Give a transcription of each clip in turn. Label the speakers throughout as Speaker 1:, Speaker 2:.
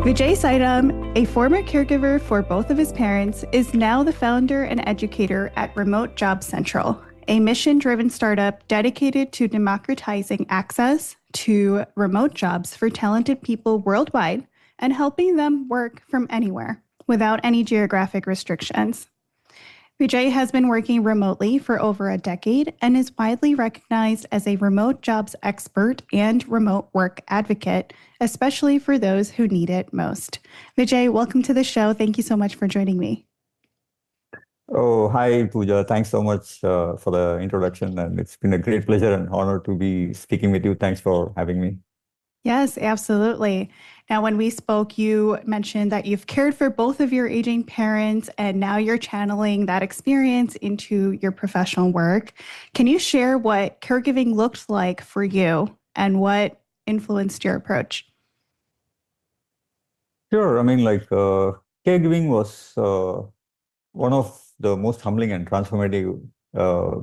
Speaker 1: Vijay Sairam, a former caregiver for both of his parents, is now the founder and educator at Remote Job Central, a mission-driven startup dedicated to democratizing access to remote jobs for talented people worldwide and helping them work from anywhere without any geographic restrictions. Vijay has been working remotely for over a decade and is widely recognized as a remote jobs expert and remote work advocate, especially for those who need it most. Vijay, welcome to the show. Thank you so much for joining me.
Speaker 2: Oh, hi, Pooja. Thanks so much for the introduction. And it's been a great pleasure and honor to be speaking with you. Thanks for having me.
Speaker 1: Yes, absolutely. Now, when we spoke, you mentioned that you've cared for both of your aging parents, and now you're channeling that experience into your professional work. Can you share what caregiving looked like for you and what influenced your approach?
Speaker 2: Sure. Caregiving was one of the most humbling and transformative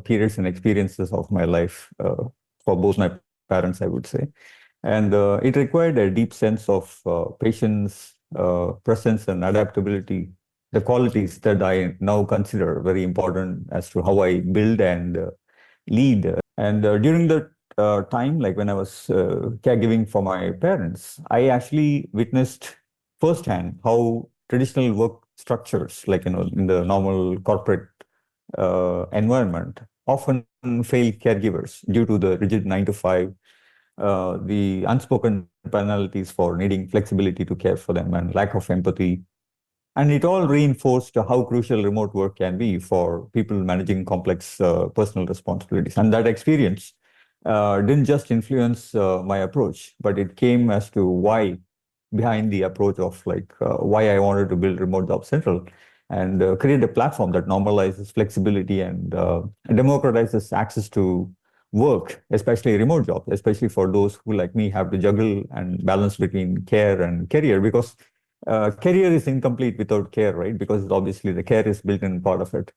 Speaker 2: periods and experiences of my life for both my parents, I would say. And it required a deep sense of patience, presence, and adaptability, the qualities that I now consider very important as to how I build and lead. And during that time, like when I was caregiving for my parents, I actually witnessed firsthand how traditional work structures, like in the normal corporate environment, often fail caregivers due to the rigid 9 to 5, the unspoken penalties for needing flexibility to care for them, and lack of empathy. And it all reinforced how crucial remote work can be for people managing complex personal responsibilities. And that experience didn't just influence my approach, but it came as to why behind the approach of why I wanted to build Remote Job Central and create a platform that normalizes flexibility and democratizes access to work, especially remote jobs, especially for those who, like me, have to juggle and balance between care and career, because career is incomplete without care, right? Because obviously the care is built in part of it.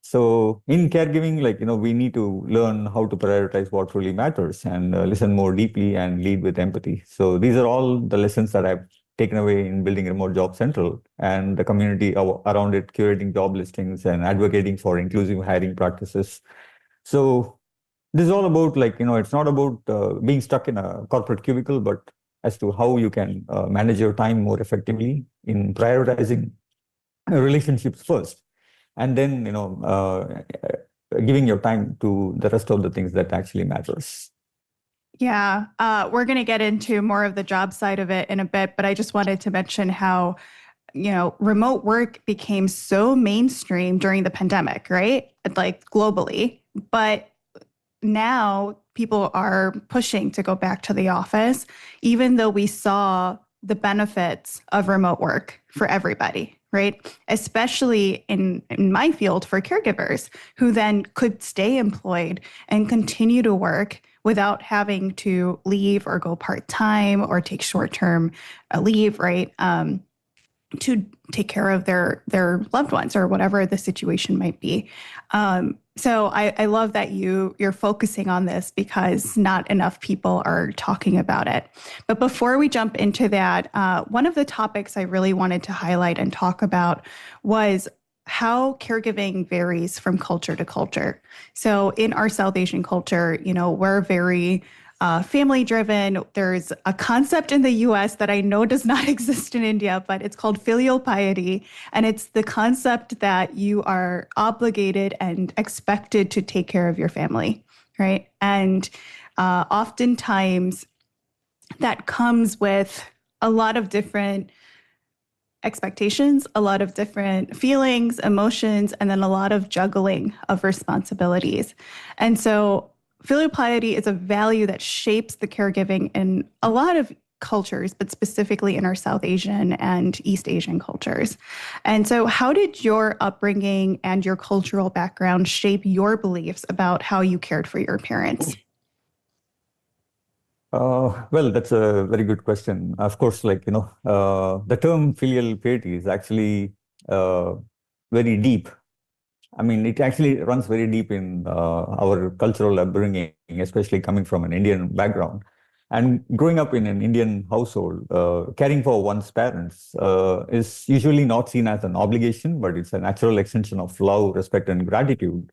Speaker 2: So in caregiving, we need to learn how to prioritize what really matters and listen more deeply and lead with empathy. So these are all the lessons that I've taken away in building Remote Job Central and the community around it, curating job listings and advocating for inclusive hiring practices. So this is all about it's not about being stuck in a corporate cubicle, but as to how you can manage your time more effectively in prioritizing relationships first, and then giving your time to the rest of the things that actually matters.
Speaker 1: Yeah, we're going to get into more of the job side of it in a bit, but I just wanted to mention how, remote work became so mainstream during the pandemic, right? Like globally, but now people are pushing to go back to the office, even though we saw the benefits of remote work for everybody, right? Especially in my field for caregivers who then could stay employed and continue to work without having to leave or go part-time or take short-term leave, right? To take care of their loved ones or whatever the situation might be. So I love that you're focusing on this because not enough people are talking about it. But before we jump into that, one of the topics I really wanted to highlight and talk about was how caregiving varies from culture to culture. So in our South Asian culture, we're very family driven. There's a concept in the US that I know does not exist in India, but it's called filial piety. And it's the concept that you are obligated and expected to take care of your family, right? And oftentimes that comes with a lot of different expectations, a lot of different feelings, emotions, and then a lot of juggling of responsibilities. And so filial piety is a value that shapes the caregiving in a lot of cultures, but specifically in our South Asian and East Asian cultures. And so how did your upbringing and your cultural background shape your beliefs about how you cared for your parents?
Speaker 2: Well, that's a very good question. Of course, the term filial piety is actually very deep. I mean, it actually runs very deep in our cultural upbringing, especially coming from an Indian background. And growing up in an Indian household, caring for one's parents is usually not seen as an obligation, but it's a natural extension of love, respect, and gratitude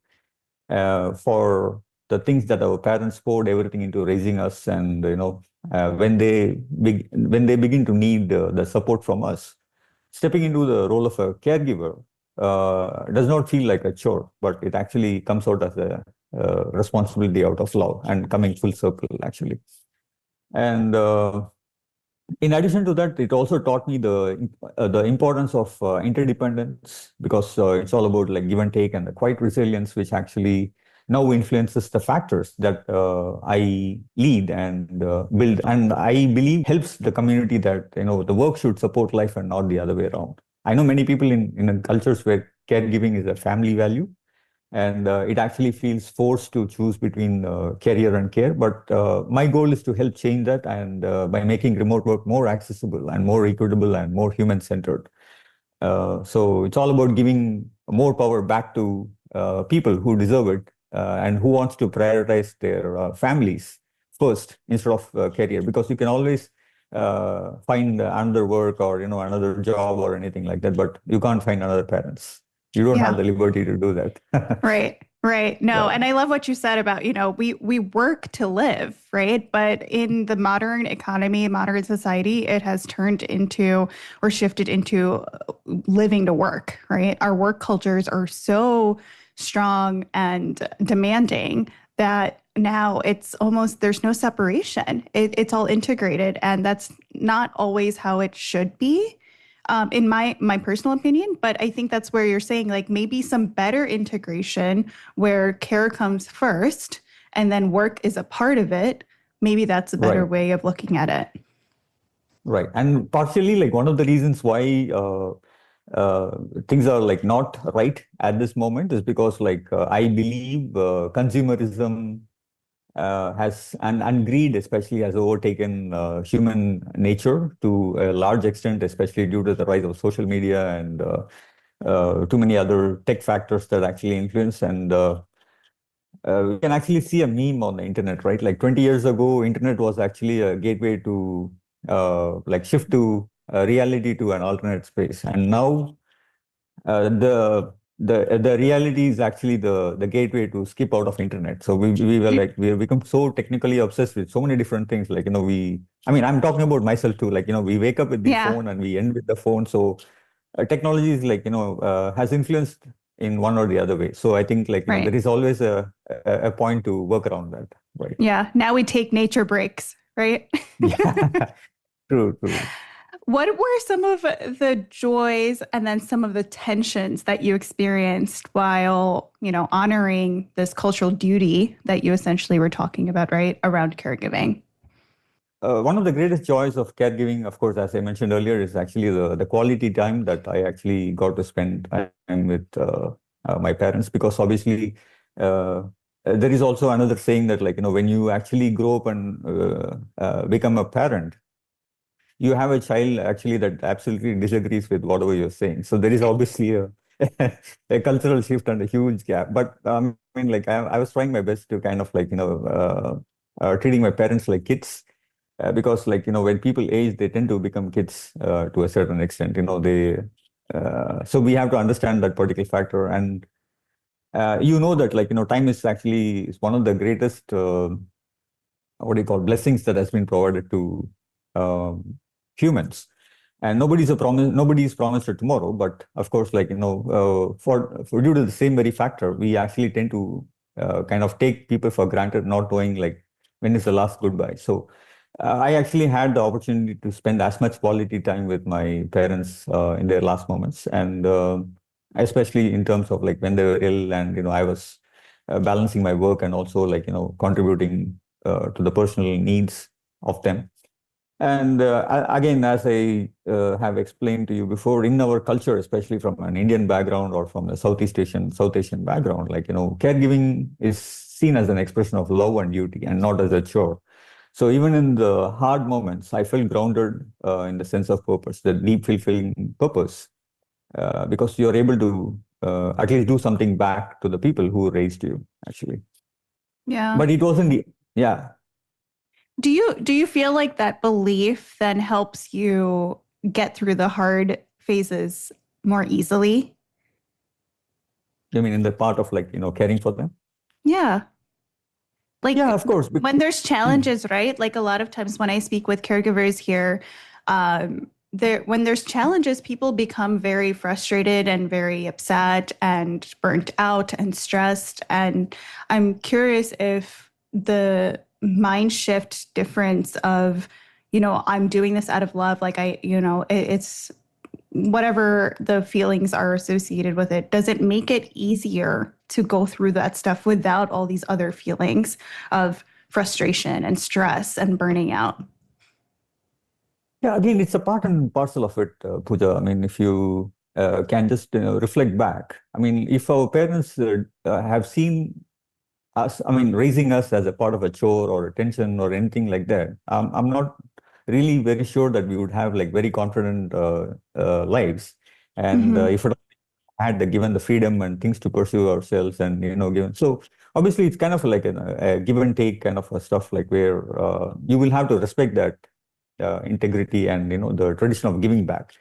Speaker 2: for the things that our parents poured everything into raising us. And when they begin to need the support from us, stepping into the role of a caregiver does not feel like a chore, but it actually comes out as a responsibility out of love and coming full circle, actually. And in addition to that, it also taught me the importance of interdependence, because it's all about like give and take and the quiet resilience, which actually now influences the factors that I lead and build, and I believe helps the community that the work should support life and not the other way around. I know many people in cultures where caregiving is a family value, and it actually feels forced to choose between career and care. But my goal is to help change that, and by making remote work more accessible and more equitable and more human-centered. So it's all about giving more power back to people who deserve it and who wants to prioritize their families first instead of career, because you can always find another work or another job or anything like that, but you can't find another parents. You don't have
Speaker 1: Yeah.
Speaker 2: the liberty to do that.
Speaker 1: Right. Right. No,
Speaker 2: Yeah.
Speaker 1: and I love what you said about, we work to live, right? But in the modern economy, modern society, it has turned into or shifted into living to work, right? Our work cultures are so strong and demanding that now it's almost there's no separation. It's all integrated, and that's not always how it should be, in my personal opinion. But I think that's where you're saying like maybe some better integration where care comes first and then work is a part of it. Maybe that's a better
Speaker 2: Right.
Speaker 1: way of looking at it.
Speaker 2: Right. And partially, like one of the reasons why uh, things are like not right at this moment is because I believe consumerism has and greed especially has overtaken human nature to a large extent, especially due to the rise of social media and too many other tech factors that actually influence. And we can actually see a meme on the internet, right? Like 20 years ago, internet was actually a gateway to like shift to reality to an alternate space. And now the reality is actually the gateway to skip out of internet. So we have become so technically obsessed with so many different things. I mean, I'm talking about myself too. We wake up with the
Speaker 1: Yeah,
Speaker 2: phone and we end with the phone. So technology is has influenced in one or the other way. So I think
Speaker 1: right.
Speaker 2: there is always a point to work around that, right?
Speaker 1: Yeah. Now we take nature breaks, right?
Speaker 2: Yeah, true, true.
Speaker 1: What were some of the joys and then some of the tensions that you experienced while, honoring this cultural duty that you essentially were talking about, right, around caregiving?
Speaker 2: One of the greatest joys of caregiving, of course, as I mentioned earlier, is actually the quality time that I actually got to spend time with my parents. Because obviously, uh, there is also another saying that, when you actually grow up and become a parent, you have a child actually that absolutely disagrees with whatever you're saying. So there is obviously a cultural shift and a huge gap. But I mean, I was trying my best to kind of treating my parents like kids, because when people age, they tend to become kids to a certain extent. They so we have to understand that particular factor. And that time is one of the greatest what do you call blessings that has been provided to um, humans. And nobody is promised a tomorrow, but of course, for due to the same very factor, we actually tend to kind of take people for granted, not knowing when is the last goodbye. So I actually had the opportunity to spend as much quality time with my parents in their last moments, and especially in terms of when they were ill, and I was balancing my work and also contributing to the personal needs of them. And again, as I have explained to you before, in our culture, especially from an Indian background or from the South Asian background, caregiving is seen as an expression of love and duty and not as a chore. So even in the hard moments, I felt grounded in the sense of purpose, the deep fulfilling purpose, because you're able to at least do something back to the people who raised you, actually.
Speaker 1: Yeah.
Speaker 2: But it wasn't the, yeah.
Speaker 1: Do you feel like that belief then helps you get through the hard phases more easily?
Speaker 2: I mean, in the part of like, caring for them.
Speaker 1: Yeah.
Speaker 2: Yeah,
Speaker 1: Like
Speaker 2: of course.
Speaker 1: when there's
Speaker 2: Mm.
Speaker 1: challenges, right? Like a lot of times when I speak with caregivers here, when there's challenges, people become very frustrated and very upset and burnt out and stressed. And I'm curious if the mind shift difference of, I'm doing this out of love, like it's whatever the feelings are associated with it, does it make it easier to go through that stuff without all these other feelings of frustration and stress and burning out?
Speaker 2: Yeah, again, it's a part and parcel of it, Pooja. I mean, if you can just reflect back, I mean, if our parents have seen us, I mean, raising us as a part of a chore or a tension or anything like that, I'm not really very sure that we would have like very confident lives. And
Speaker 1: Mm-hmm.
Speaker 2: if it had given the freedom and things to pursue ourselves and given so obviously it's kind of like a give and take kind of a stuff like where you will have to respect that integrity and the tradition of giving back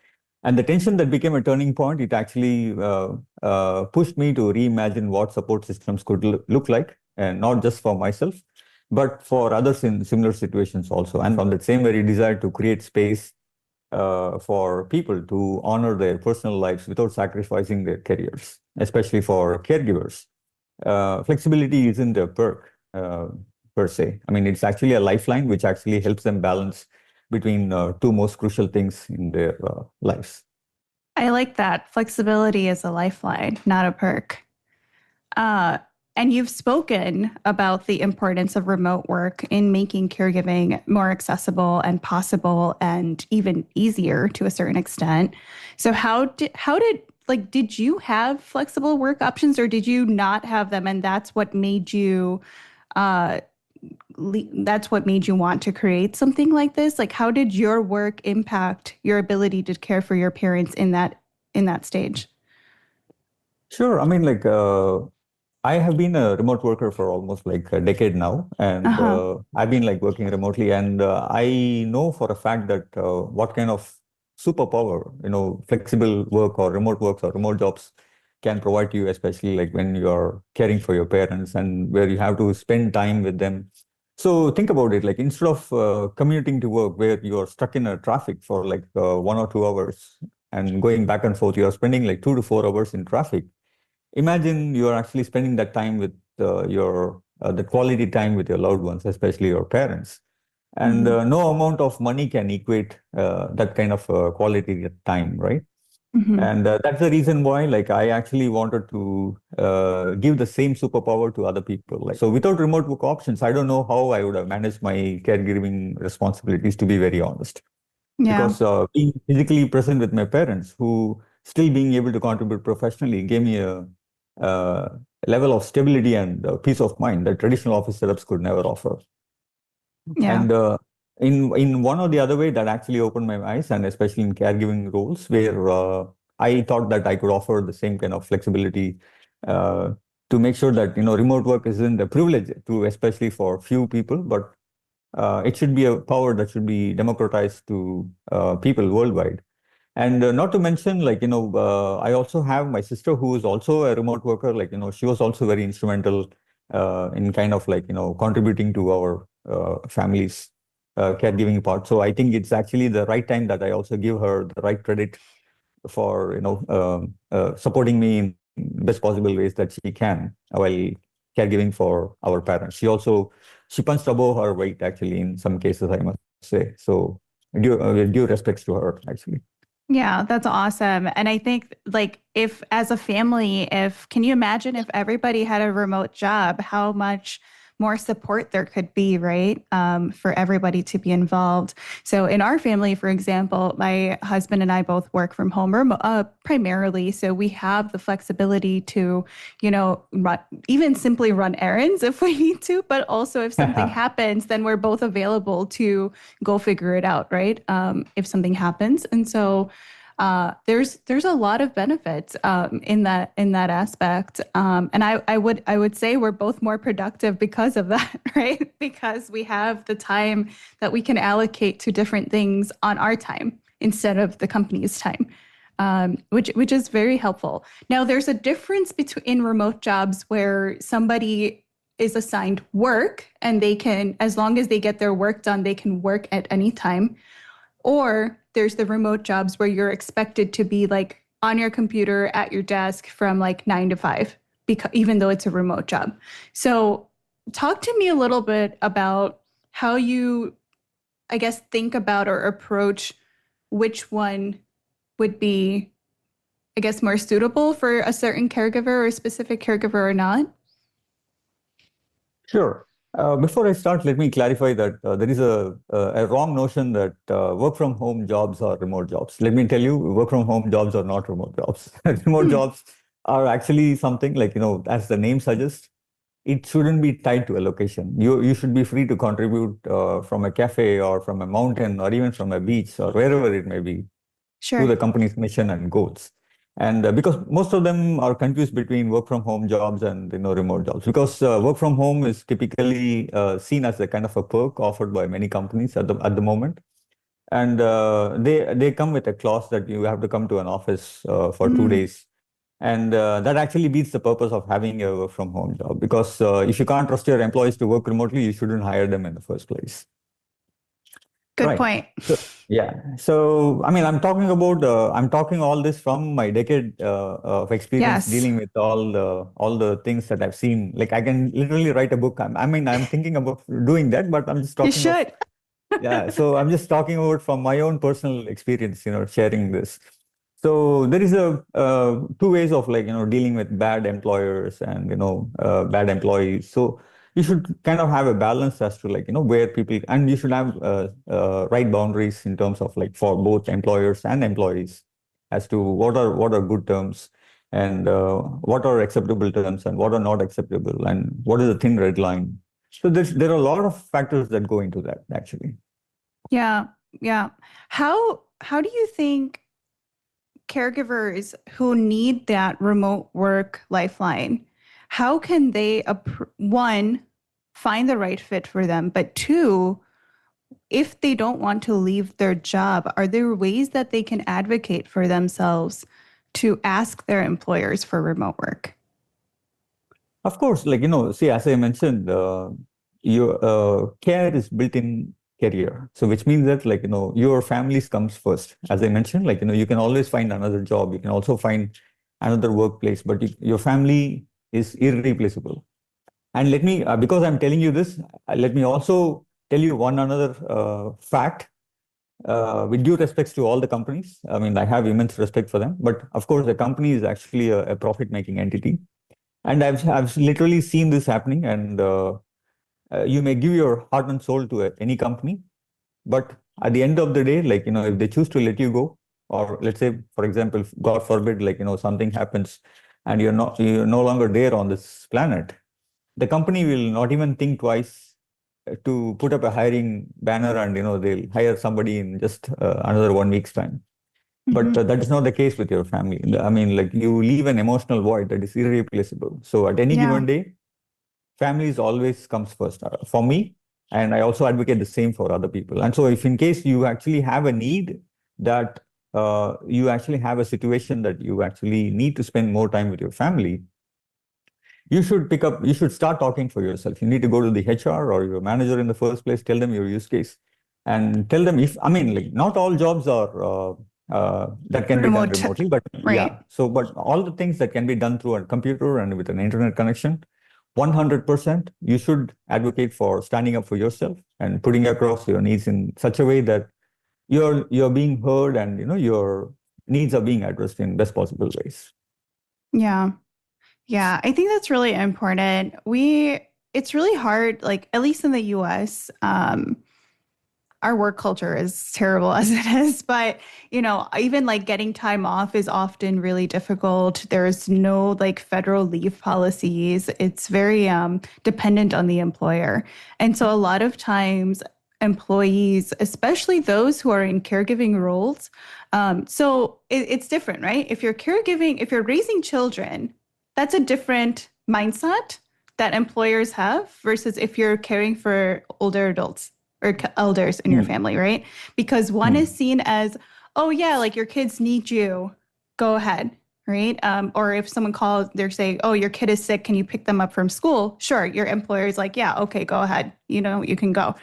Speaker 2: and the tension that became a turning point. It actually pushed me to reimagine what support systems could look like, and not just for myself but for others in similar situations also, and from that same very desire to create space for people to honor their personal lives without sacrificing their careers, especially for caregivers. Flexibility isn't a perk per se. I mean, it's actually a lifeline which actually helps them balance between two most crucial things in their lives.
Speaker 1: I like that. Flexibility is a lifeline, not a perk. Uh, and you've spoken about the importance of remote work in making caregiving more accessible and possible and even easier to a certain extent. So did you have flexible work options or did you not have them and uh that's what made you want to create something like this? Like how did your work impact your ability to care for your parents in that stage?
Speaker 2: Sure. I mean, like, I have been a remote worker for almost like a decade now, and
Speaker 1: Uh-huh.
Speaker 2: I've been like working remotely, and I know for a fact that what kind of superpower, flexible work or remote works or remote jobs can provide to you, especially like when you are caring for your parents and where you have to spend time with them. So think about it, like instead of commuting to work where you are stuck in a traffic for like 1 or 2 hours and going back and forth, you are spending like 2 to 4 hours in traffic. Imagine you're actually spending that time with your the quality time with your loved ones, especially your parents. And
Speaker 1: Mm-hmm.
Speaker 2: no amount of money can equate that kind of quality time, right?
Speaker 1: Mm-hmm.
Speaker 2: And that's the reason why, like, I actually wanted to give the same superpower to other people. Like, so without remote work options, I don't know how I would have managed my caregiving responsibilities, to be very honest.
Speaker 1: Yeah.
Speaker 2: Because being physically present with my parents, who still being able to contribute professionally, gave me a level of stability and peace of mind that traditional office setups could never offer.
Speaker 1: Yeah.
Speaker 2: And in one or the other way, that actually opened my eyes, and especially in caregiving roles, where I thought that I could offer the same kind of flexibility uh, to make sure that remote work isn't a privilege to, especially for few people, but it should be a power that should be democratized to people worldwide. And not to mention, like, I also have my sister who is also a remote worker. Like, she was also very instrumental in kind of like, contributing to our family's caregiving part. So I think it's actually the right time that I also give her the right credit for, supporting me in best possible ways that she can while caregiving for our parents. She punched above her weight, actually, in some cases, I must say. So due respects to her, actually.
Speaker 1: Yeah, that's awesome. And I think like if as a family, if can you imagine if everybody had a remote job, how much more support there could be, right? For everybody to be involved. So in our family, for example, my husband and I both work from home primarily. So we have the flexibility to, even simply run errands if we need to, but also if something happens, then we're both available to go figure it out, right? If something happens. And so There's a lot of benefits in that aspect, and I would say we're both more productive because of that, right? Because we have the time that we can allocate to different things on our time instead of the company's time, which is very helpful. Now, there's a difference between in remote jobs where somebody is assigned work and they can, as long as they get their work done, they can work at any time. Or there's the remote jobs where you're expected to be like on your computer at your desk from like 9 to 5, because even though it's a remote job. So talk to me a little bit about how you, I guess, think about or approach which one would be, I guess, more suitable for a certain caregiver or a specific caregiver or not.
Speaker 2: Sure. Before I start, let me clarify that there is a wrong notion that work from home jobs are remote jobs. Let me tell you, work from home jobs are not remote jobs. Remote
Speaker 1: Hmm,
Speaker 2: jobs are actually something like, as the name suggests, it shouldn't be tied to a location. You should be free to contribute from a cafe or from a mountain or even from a beach or wherever it may be to
Speaker 1: sure.
Speaker 2: the company's mission and goals. And because most of them are confused between work from home jobs and remote jobs, because work from home is typically seen as a kind of a perk offered by many companies at the moment, and they come with a clause that you have to come to an office for two
Speaker 1: Mm,
Speaker 2: days, and that actually beats the purpose of having a work from home job, because if you can't trust your employees to work remotely, you shouldn't hire them in the first place.
Speaker 1: good
Speaker 2: Right.
Speaker 1: point.
Speaker 2: So, yeah. So, I mean, I'm talking all this from my decade of experience
Speaker 1: Yes,
Speaker 2: dealing with all the things that I've seen. Like, I can literally write a book. I'm thinking about doing that, but I'm just
Speaker 1: you
Speaker 2: talking of,
Speaker 1: should.
Speaker 2: yeah. So I'm just talking about from my own personal experience, sharing this. So there is a two ways of, like, dealing with bad employers and, bad employees. So you should kind of have a balance as to, like, where people, and you should have right boundaries in terms of, like, for both employers and employees as to what are good terms, and what are acceptable terms and what are not acceptable, and what is the thin red line. So there are a lot of factors that go into that, actually.
Speaker 1: Yeah, yeah. How do you think caregivers who need that remote work lifeline, how can they, one, find the right fit for them, but two, if they don't want to leave their job, are there ways that they can advocate for themselves to ask their employers for remote work?
Speaker 2: Of course, like, see, as I mentioned, your care is built in career. So which means that, like, your families comes first. As I mentioned, like, you can always find another job. You can also find another workplace, but your family is irreplaceable. And let me, because I'm telling you this, let me also tell you one another fact. With due respects to all the companies, I mean, I have immense respect for them, but of course, the company is actually a profit-making entity, and I've literally seen this happening. And you may give your heart and soul to any company, but at the end of the day, like, if they choose to let you go, or let's say, for example, God forbid, like, something happens and you're no longer there on this planet, the company will not even think twice to put up a hiring banner, and they'll hire somebody in just another 1 week's time. But
Speaker 1: Hmm.
Speaker 2: that is not the case with your family. I mean, like, you leave an emotional void that is irreplaceable. So at any
Speaker 1: Yeah.
Speaker 2: given day, families always comes first for me, and I also advocate the same for other people. And so if in case you actually have a need, that you actually have a situation that you actually need to spend more time with your family, you should start talking for yourself. You need to go to the HR or your manager in the first place, tell them your use case, and tell them, if, I mean, like, not all jobs are that can be done
Speaker 1: Remote,
Speaker 2: remotely, but
Speaker 1: right.
Speaker 2: yeah. So, but all the things that can be done through a computer and with an internet connection, 100%, you should advocate for standing up for yourself and putting across your needs in such a way that you're being heard, and your needs are being addressed in best possible ways.
Speaker 1: Yeah. Yeah, I think that's really important. It's really hard, like at least in the US, our work culture is terrible as it is, but even like getting time off is often really difficult. There's no like federal leave policies. It's very dependent on the employer. And so a lot of times employees, especially those who are in caregiving roles. So it's different, right? If you're caregiving, if you're raising children, that's a different mindset that employers have versus if you're caring for older adults or elders in your
Speaker 2: Hmm.
Speaker 1: family, right? Because one is
Speaker 2: Hmm.
Speaker 1: seen as, oh, yeah, like your kids need you, go ahead, right? Or if someone calls, they're saying, oh, your kid is sick, can you pick them up from school? Sure, your employer is like, yeah, okay, go ahead, you can go.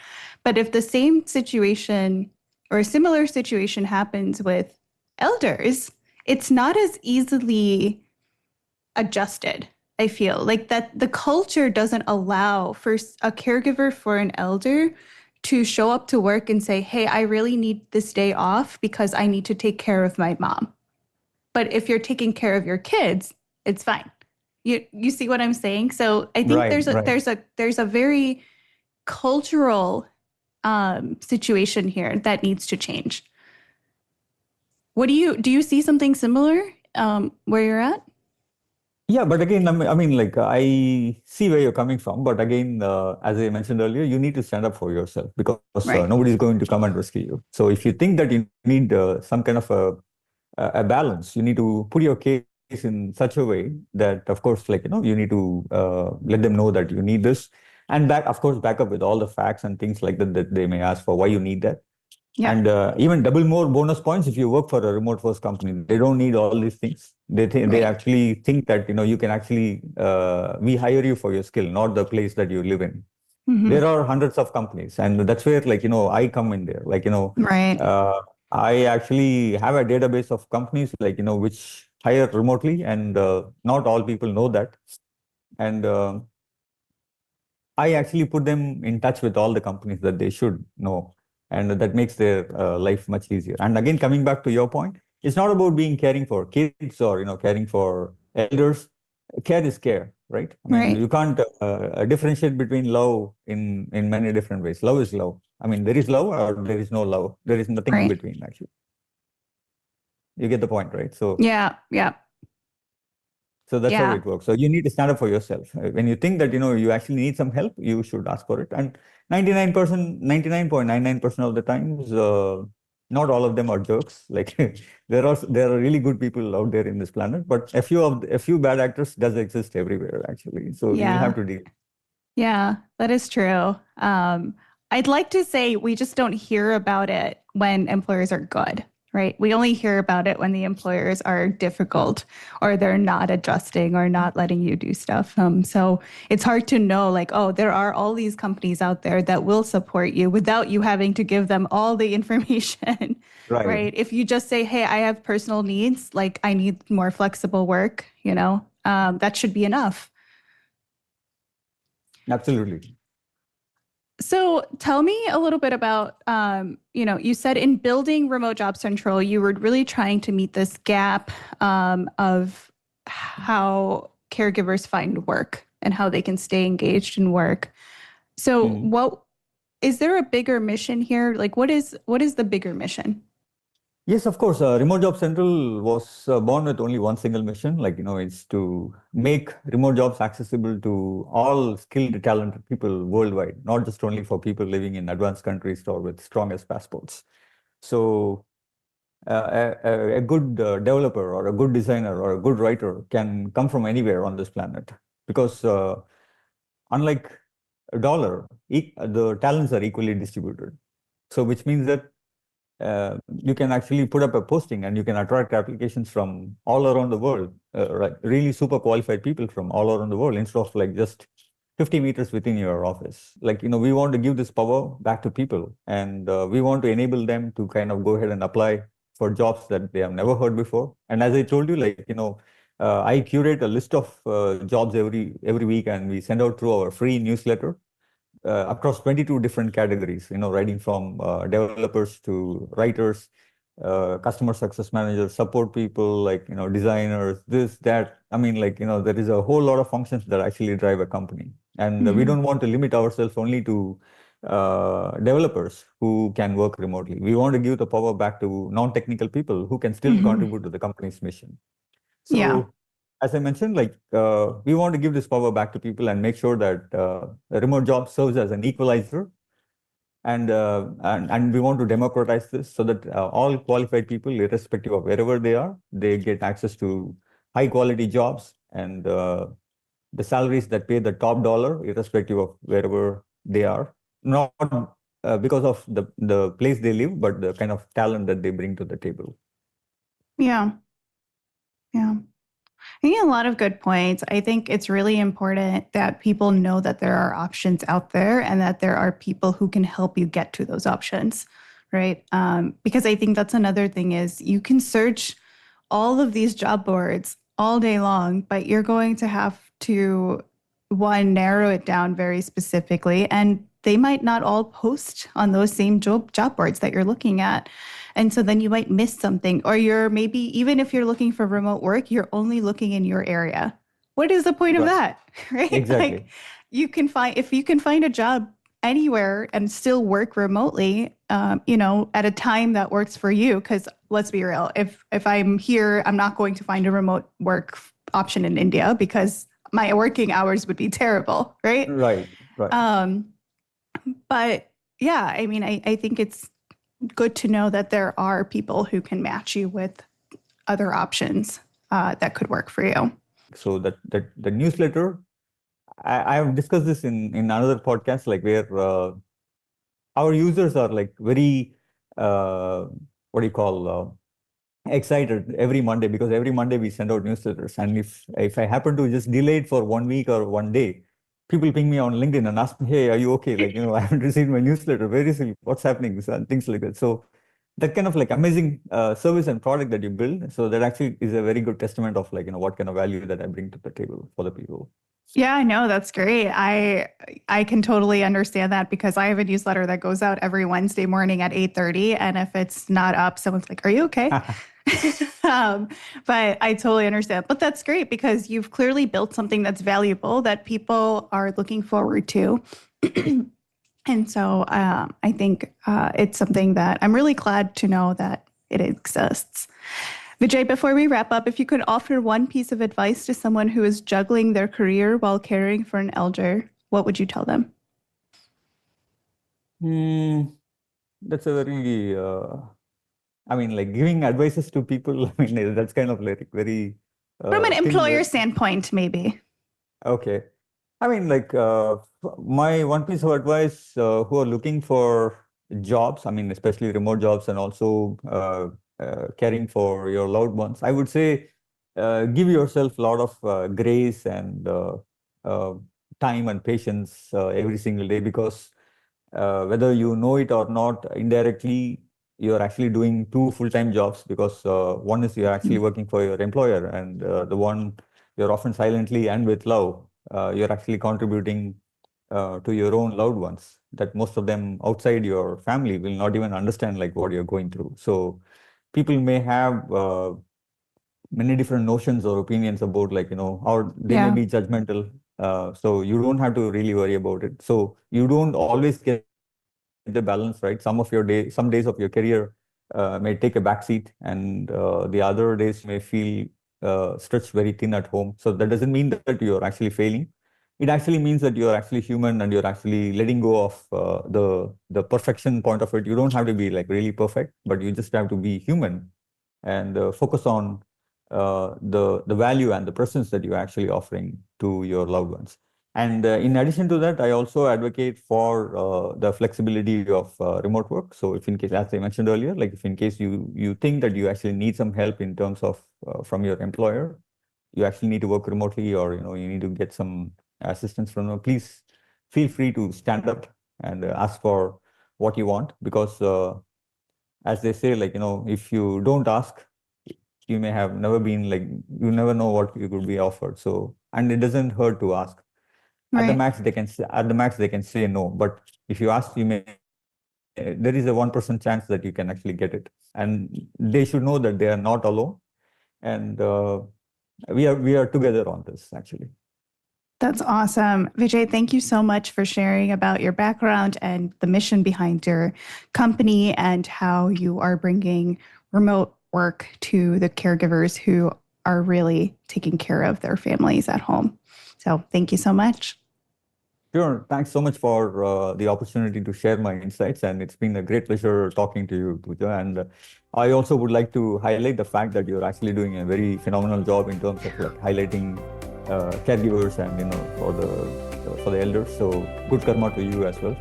Speaker 1: But if the same situation or a similar situation happens with elders, it's not as easily adjusted. I feel like that the culture doesn't allow for a caregiver for an elder to show up to work and say, hey, I really need this day off because I need to take care of my mom. But if you're taking care of your kids, it's fine. You see what I'm saying? So I think
Speaker 2: Right, right.
Speaker 1: there's a very cultural situation here that needs to change. What do you see something similar where you're at?
Speaker 2: Yeah, but again, I mean, like I see where you're coming from, but again, as I mentioned earlier, you need to stand up for yourself because
Speaker 1: Right.
Speaker 2: nobody's going to come and rescue you. So if you think that you need some kind of a balance, you need to put your case in such a way that, of course, like you need to let them know that you need this, and back, of course, back up with all the facts and things like that that they may ask for why you need that.
Speaker 1: Yeah.
Speaker 2: And even double more bonus points if you work for a remote first company. They don't need all these things. They
Speaker 1: Right.
Speaker 2: actually think that you can actually we hire you for your skill, not the place that you live in.
Speaker 1: Hmm.
Speaker 2: There are hundreds of companies, and that's where I come in there.
Speaker 1: Right.
Speaker 2: Uh, I actually have a database of companies which hire remotely, and not all people know that. And I actually put them in touch with all the companies that they should know, and that makes their life much easier. And again, coming back to your point, it's not about being caring for kids or caring for elders. Care is care, right? I mean,
Speaker 1: Right.
Speaker 2: you can't differentiate between love in many different ways. Love is love. I mean, there is love or there is no love. There is nothing in
Speaker 1: Right.
Speaker 2: between, actually. You get the point, right? So
Speaker 1: Yeah. Yeah.
Speaker 2: So that's how
Speaker 1: Yeah.
Speaker 2: it works. So you need to stand up for yourself. When you think that you actually need some help, you should ask for it. And 99%, 99.99% of the times, not all of them are jerks. Like there are really good people out there in this planet, but a few bad actors does exist everywhere actually. So you'll
Speaker 1: Yeah.
Speaker 2: have to deal.
Speaker 1: Yeah, that is true. I'd like to say we just don't hear about it when employers are good, right? We only hear about it when the employers are difficult or they're not adjusting or not letting you do stuff. So it's hard to know, like, oh, there are all these companies out there that will support you without you having to give them all the information,
Speaker 2: Right.
Speaker 1: right? If you just say, hey, I have personal needs, like I need more flexible work, that should be enough.
Speaker 2: Absolutely.
Speaker 1: So tell me a little bit about, you said in building Remote Job Central, you were really trying to meet this gap of how caregivers find work and how they can stay engaged in work. So
Speaker 2: Hmm.
Speaker 1: what is there a bigger mission here? Like what is the bigger mission?
Speaker 2: Yes, of course. Remote Job Central was born with only one single mission, it's to make remote jobs accessible to all skilled, talented people worldwide, not just only for people living in advanced countries or with strongest passports. So, a good developer or a good designer or a good writer can come from anywhere on this planet because unlike a dollar, the talents are equally distributed. So, which means that you can actually put up a posting and you can attract applications from all around the world, right? Really super qualified people from all around the world instead of like just 50 meters within your office. We want to give this power back to people and we want to enable them to kind of go ahead and apply for jobs that they have never heard before. And as I told you, I curate a list of jobs every week and we send out through our free newsletter across 22 different categories, writing from developers to writers, customer success managers, support people, designers, this, that. I mean, there is a whole lot of functions that actually drive a company. And we
Speaker 1: Hmm.
Speaker 2: don't want to limit ourselves only to developers who can work remotely. We want to give the power back to non-technical people who can still
Speaker 1: Hmm.
Speaker 2: contribute to the company's mission.
Speaker 1: Yeah.
Speaker 2: So as I mentioned, we want to give this power back to people and make sure that a remote job serves as an equalizer And we want to democratize this so that all qualified people, irrespective of wherever they are, they get access to high quality jobs and the salaries that pay the top dollar, irrespective of wherever they are. Not because of the place they live, but the kind of talent that they bring to the table.
Speaker 1: Yeah. Yeah. I think a lot of good points. I think it's really important that people know that there are options out there and that there are people who can help you get to those options, right? Because I think that's another thing is you can search all of these job boards all day long, but you're going to have to one narrow it down very specifically, and they might not all post on those same job boards that you're looking at. And so then you might miss something, or you're maybe, even if you're looking for remote work, you're only looking in your area. What is the point of
Speaker 2: Right.
Speaker 1: that? Right? Like
Speaker 2: Exactly.
Speaker 1: if you can find a job anywhere and still work remotely, at a time that works for you. Because let's be real, if I'm here, I'm not going to find a remote work option in India because my working hours would be terrible, right?
Speaker 2: Right. Right.
Speaker 1: Um, but yeah, I mean, I think it's good to know that there are people who can match you with other options that could work for you.
Speaker 2: So that the newsletter, I have discussed this in another podcast, like where our users are like very what do you call excited every Monday, because every Monday we send out newsletters. And if I happen to just delay it for 1 week or 1 day, people ping me on LinkedIn and ask me, "Hey, are you okay? Like, I haven't received my newsletter. Where is it? What's happening?" And things like that. So that kind of like amazing service and product that you build. So that actually is a very good testament of like, what kind of value that I bring to the table for the people.
Speaker 1: Yeah, I know, that's great. I can totally understand that because I have a newsletter that goes out every Wednesday morning at 8:30, and if it's not up, someone's like, "Are you okay?" um, but I totally understand. But that's great because you've clearly built something that's valuable that people are looking forward to. And so I think it's something that I'm really glad to know that it exists. Vijay, before we wrap up, if you could offer one piece of advice to someone who is juggling their career while caring for an elder, what would you tell them?
Speaker 2: Hmm, that's a very, I mean, like giving advices to people. I mean, that's kind of like very
Speaker 1: From an
Speaker 2: thin.
Speaker 1: employer standpoint, maybe.
Speaker 2: Okay. I mean, like my one piece of advice who are looking for jobs, I mean, especially remote jobs and also caring for your loved ones, I would say give yourself a lot of grace and uh, time and patience every single day, because whether you know it or not, indirectly, you're actually doing two full-time jobs, because one is you're actually working for your employer, and the one you're often silently and with love, you're actually contributing to your own loved ones, that most of them outside your family will not even understand like what you're going through. So people may have many different notions or opinions about like, or they may
Speaker 1: Yeah.
Speaker 2: be judgmental. So you don't have to really worry about it. So you don't always get the balance right. Some days of your career may take a backseat, and the other days may feel stretched very thin at home. So that doesn't mean that you're actually failing. It actually means that you're actually human and you're actually letting go of the perfection point of it. You don't have to be like really perfect, but you just have to be human and focus on the value and the presence that you're actually offering to your loved ones. And in addition to that, I also advocate for the flexibility of remote work. So if in case, as I mentioned earlier, like if in case you think that you actually need some help in terms of from your employer, you actually need to work remotely, or you need to get some assistance from them, please feel free to stand up and ask for what you want, because as they say, like, if you don't ask, you may have never been like, you never know what you could be offered. So, and it doesn't hurt to ask.
Speaker 1: Right.
Speaker 2: At the max they can say no, but if you ask, you may there is a 1% chance that you can actually get it, and they should know that they are not alone, and we are together on this actually.
Speaker 1: That's awesome. Vijay, thank you so much for sharing about your background and the mission behind your company and how you are bringing remote work to the caregivers who are really taking care of their families at home. So, thank you so much.
Speaker 2: Sure. Thanks so much for the opportunity to share my insights, and it's been a great pleasure talking to you, Pooja. And I also would like to highlight the fact that you're actually doing a very phenomenal job in terms of like highlighting caregivers and for the elders. So good karma to you as well.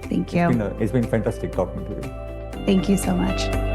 Speaker 1: Thank you.
Speaker 2: It's been fantastic talking to you.
Speaker 1: Thank you so much.